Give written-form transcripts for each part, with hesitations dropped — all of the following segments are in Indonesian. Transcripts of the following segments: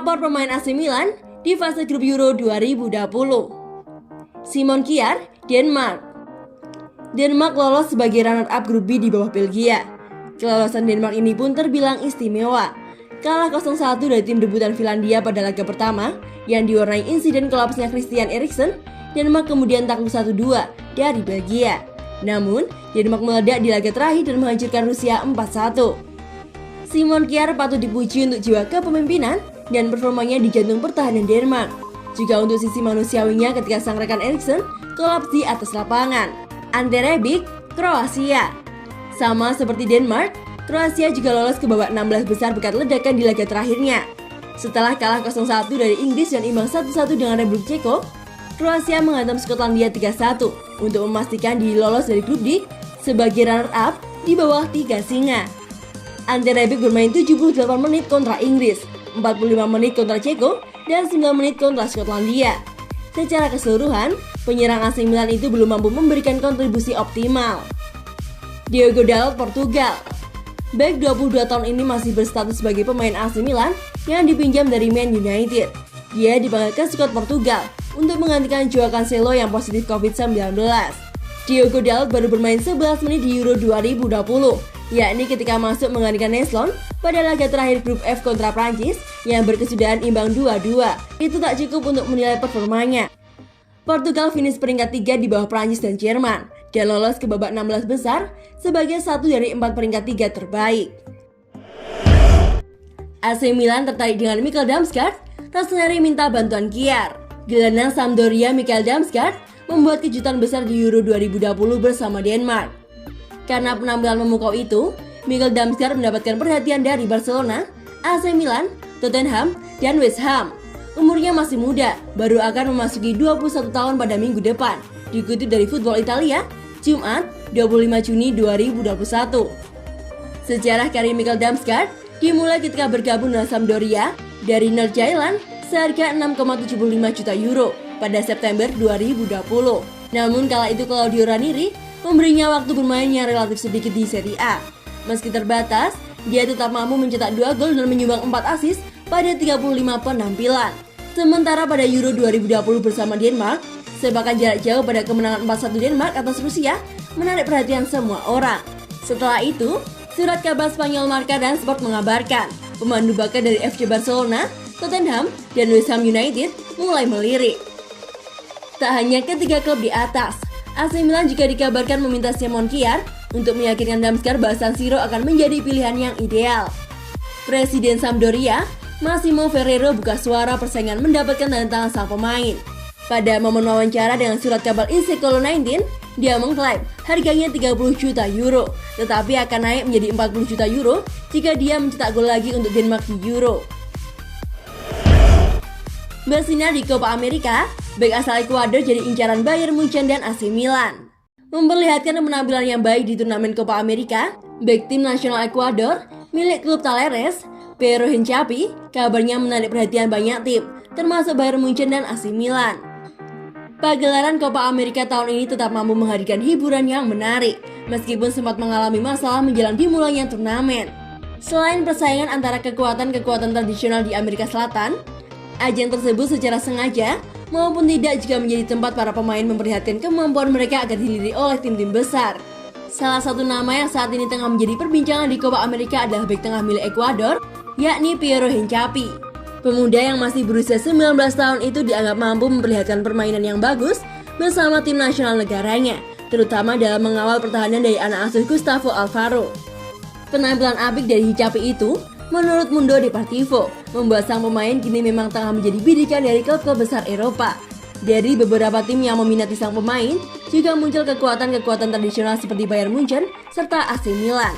pelopor pemain AC Milan di fase grup Euro 2020. Simon Kjær, Denmark. Denmark lolos sebagai runner-up grup B di bawah Belgia. Kelolosan Denmark ini pun terbilang istimewa. Kalah 0-1 dari tim debutan Finlandia pada laga pertama yang diwarnai insiden kolapsnya Christian Eriksen. Denmark kemudian takluk 1-2 dari Belgia. Namun, Denmark meledak di laga terakhir dan menghancurkan Rusia 4-1. Simon Kjær patut dipuji untuk jiwa kepemimpinan dan performanya di jantung pertahanan Denmark. Juga untuk sisi manusiawinya ketika sang rekan Eriksen kolaps di atas lapangan. Ante Rebic, Kroasia. Sama seperti Denmark, Kroasia juga lolos ke babak 16 besar berkat ledakan di laga terakhirnya. Setelah kalah 0-1 dari Inggris dan imbang 1-1 dengan Republik Ceko, Kroasia menghantam Skotlandia 3-1 untuk memastikan diri lolos dari grup D sebagai runner-up di bawah 3 singa. Ante Rebic bermain 78 menit kontra Inggris, 45 menit kontra Ceko, dan 9 menit kontra Skotlandia. Secara keseluruhan, penyerang AC Milan itu belum mampu memberikan kontribusi optimal. Diogo Dalot, Portugal. Bek 22 tahun ini masih berstatus sebagai pemain AC Milan yang dipinjam dari Man United. Dia dipanggil ke skuad Portugal untuk menggantikan Joao Cancelo yang positif COVID-19. Diogo Dalot baru bermain 11 menit di Euro 2020, yakni ketika masuk menggantikan Neslon pada laga terakhir grup F kontra Prancis yang berkesudahan imbang 2-2. Itu tak cukup untuk menilai performanya. Portugal finish peringkat 3 di bawah Prancis dan Jerman dan lolos ke babak 16 besar sebagai satu dari 4 peringkat 3 terbaik. AC Milan tertarik dengan Mikkel Damsgaard. Rossoneri minta bantuan Kjær. Gelandang Sampdoria Mikkel Damsgaard membuat kejutan besar di Euro 2020 bersama Denmark. Karena penampilan memukau itu, Mikkel Damsgaard mendapatkan perhatian dari Barcelona, AC Milan, Tottenham, dan West Ham. Umurnya masih muda, baru akan memasuki 21 tahun pada minggu depan. Dikutip dari Football Italia, Jumat 25 Juni 2021. Sejarah karir Mikkel Damsgaard dimulai ketika bergabung dengan Sampdoria dari Nordsjælland seharga 6,75 juta euro pada September 2020. Namun kala itu Claudio Ranieri memberinya waktu bermain yang relatif sedikit di Serie A. Meski terbatas, dia tetap mampu mencetak 2 gol dan menyumbang 4 assist pada 35 penampilan. Sementara pada Euro 2020 bersama Denmark, sepakan jarak jauh pada kemenangan 4-1 Denmark atas Rusia menarik perhatian semua orang. Setelah itu, surat kabar Spanyol Marca dan Sport mengabarkan pemandu bakat dari FC Barcelona, Tottenham, dan West Ham United mulai melirik. Tak hanya ketiga klub di atas, AC Milan juga dikabarkan meminta Simon Kjær untuk meyakinkan Damsgaard bahwa San Siro akan menjadi pilihan yang ideal. Presiden Sampdoria, Massimo Ferrero buka suara persaingan mendapatkan tanda tangan sang pemain. Pada momen wawancara dengan surat kabar Insecolo 19, dia mengklaim harganya 30 juta euro, tetapi akan naik menjadi 40 juta euro jika dia mencetak gol lagi untuk Denmark di Euro. Bersinar di Copa America, bek asal Ekuador jadi incaran Bayern Munchen dan AC Milan. Memperlihatkan penampilan yang baik di turnamen Copa America, bek tim nasional Ekuador milik klub Talleres, Piero Hincapié, kabarnya menarik perhatian banyak tim, termasuk Bayern Munchen dan AC Milan. Pagelaran Copa America tahun ini tetap mampu menghadirkan hiburan yang menarik, meskipun sempat mengalami masalah menjelang dimulainya turnamen. Selain persaingan antara kekuatan-kekuatan tradisional di Amerika Selatan, ajang tersebut secara sengaja maupun tidak juga menjadi tempat para pemain memperlihatkan kemampuan mereka agar dilirik oleh tim-tim besar. Salah satu nama yang saat ini tengah menjadi perbincangan di Copa America adalah bek tengah milik Ekuador, yakni Piero Hincapié. Pemuda yang masih berusia 19 tahun itu dianggap mampu memperlihatkan permainan yang bagus bersama tim nasional negaranya, terutama dalam mengawal pertahanan dari anak asuh Gustavo Alfaro. Penampilan apik dari Hincapié itu, menurut Mundo Deportivo, membuat sang pemain kini memang tengah menjadi bidikan dari klub-klub besar Eropa. Dari beberapa tim yang meminati sang pemain, juga muncul kekuatan-kekuatan tradisional seperti Bayern Munchen serta AC Milan.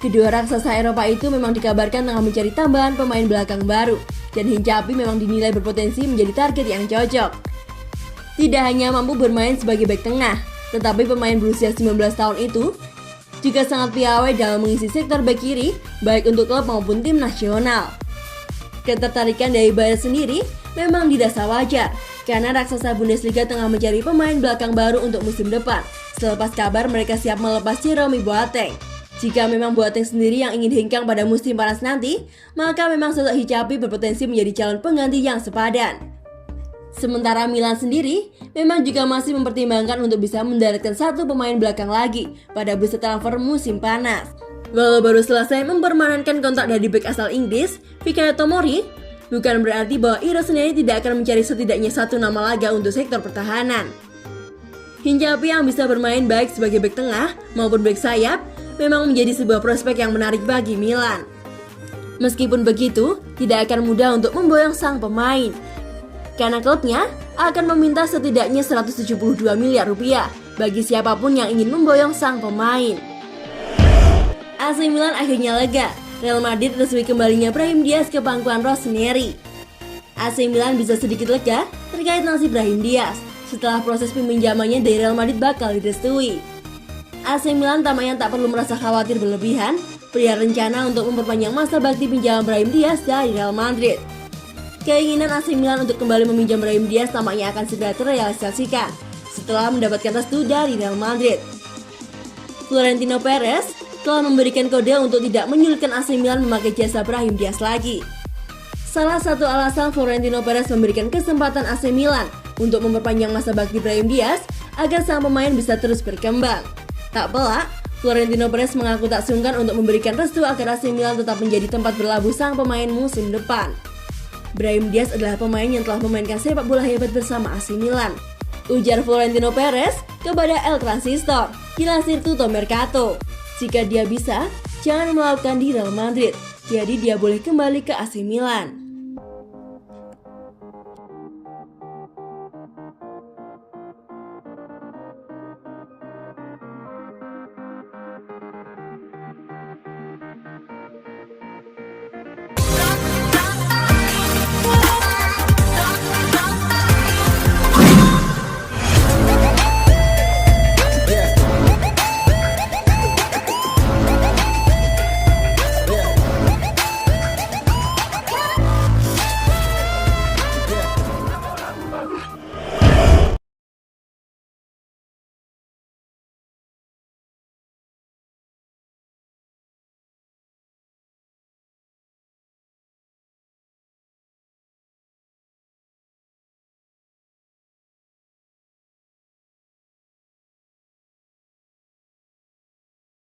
Kedua raksasa Eropa itu memang dikabarkan tengah mencari tambahan pemain belakang baru, dan Hincapié memang dinilai berpotensi menjadi target yang cocok. Tidak hanya mampu bermain sebagai bek tengah, tetapi pemain berusia 19 tahun itu juga sangat piawai dalam mengisi sektor bek kiri, baik untuk klub maupun tim nasional. Ketertarikan dari Bayern sendiri memang dirasa wajar, karena raksasa Bundesliga tengah mencari pemain belakang baru untuk musim depan, selepas kabar mereka siap melepas Jerome Boateng. Jika memang Boateng sendiri yang ingin hengkang pada musim panas nanti, maka memang sosok Hicapi berpotensi menjadi calon pengganti yang sepadan. Sementara Milan sendiri memang juga masih mempertimbangkan untuk bisa mendaratkan satu pemain belakang lagi pada bursa transfer musim panas. Walau baru selesai mempermanenkan kontrak dari bek asal Inggris, Fikayo Tomori, bukan berarti bahwa Iro sendiri tidak akan mencari setidaknya satu nama laga untuk sektor pertahanan. Hicapi yang bisa bermain baik sebagai bek tengah maupun bek sayap memang menjadi sebuah prospek yang menarik bagi Milan. Meskipun begitu, tidak akan mudah untuk memboyong sang pemain, karena klubnya akan meminta setidaknya 172 miliar rupiah bagi siapapun yang ingin memboyong sang pemain. AC Milan akhirnya lega. Real Madrid resmi kembalinya Brahim Diaz ke pangkuan Rossoneri. AC Milan bisa sedikit lega terkait nasib Brahim Diaz setelah proses peminjamannya dari Real Madrid bakal direstui. AC Milan tampaknya tak perlu merasa khawatir berlebihan perihal rencana untuk memperpanjang masa bakti pinjaman Brahim Diaz dari Real Madrid. Keinginan AC Milan untuk kembali meminjam Brahim Diaz tampaknya akan segera terrealisasikan setelah mendapatkan restu dari Real Madrid. Florentino Perez telah memberikan kode untuk tidak menyulitkan AC Milan memakai jasa Brahim Diaz lagi. Salah satu alasan Florentino Perez memberikan kesempatan AC Milan untuk memperpanjang masa bakti Brahim Diaz agar sang pemain bisa terus berkembang. Tak pelak, Florentino Perez mengaku tak sungkan untuk memberikan restu agar AC Milan tetap menjadi tempat berlabuh sang pemain musim depan. Brahim Diaz adalah pemain yang telah memainkan sepak bola hebat bersama AC Milan, ujar Florentino Perez kepada El Transistor dilansir Tutto Mercato. Jika dia bisa, jangan melakukan di Real Madrid, jadi dia boleh kembali ke AC Milan.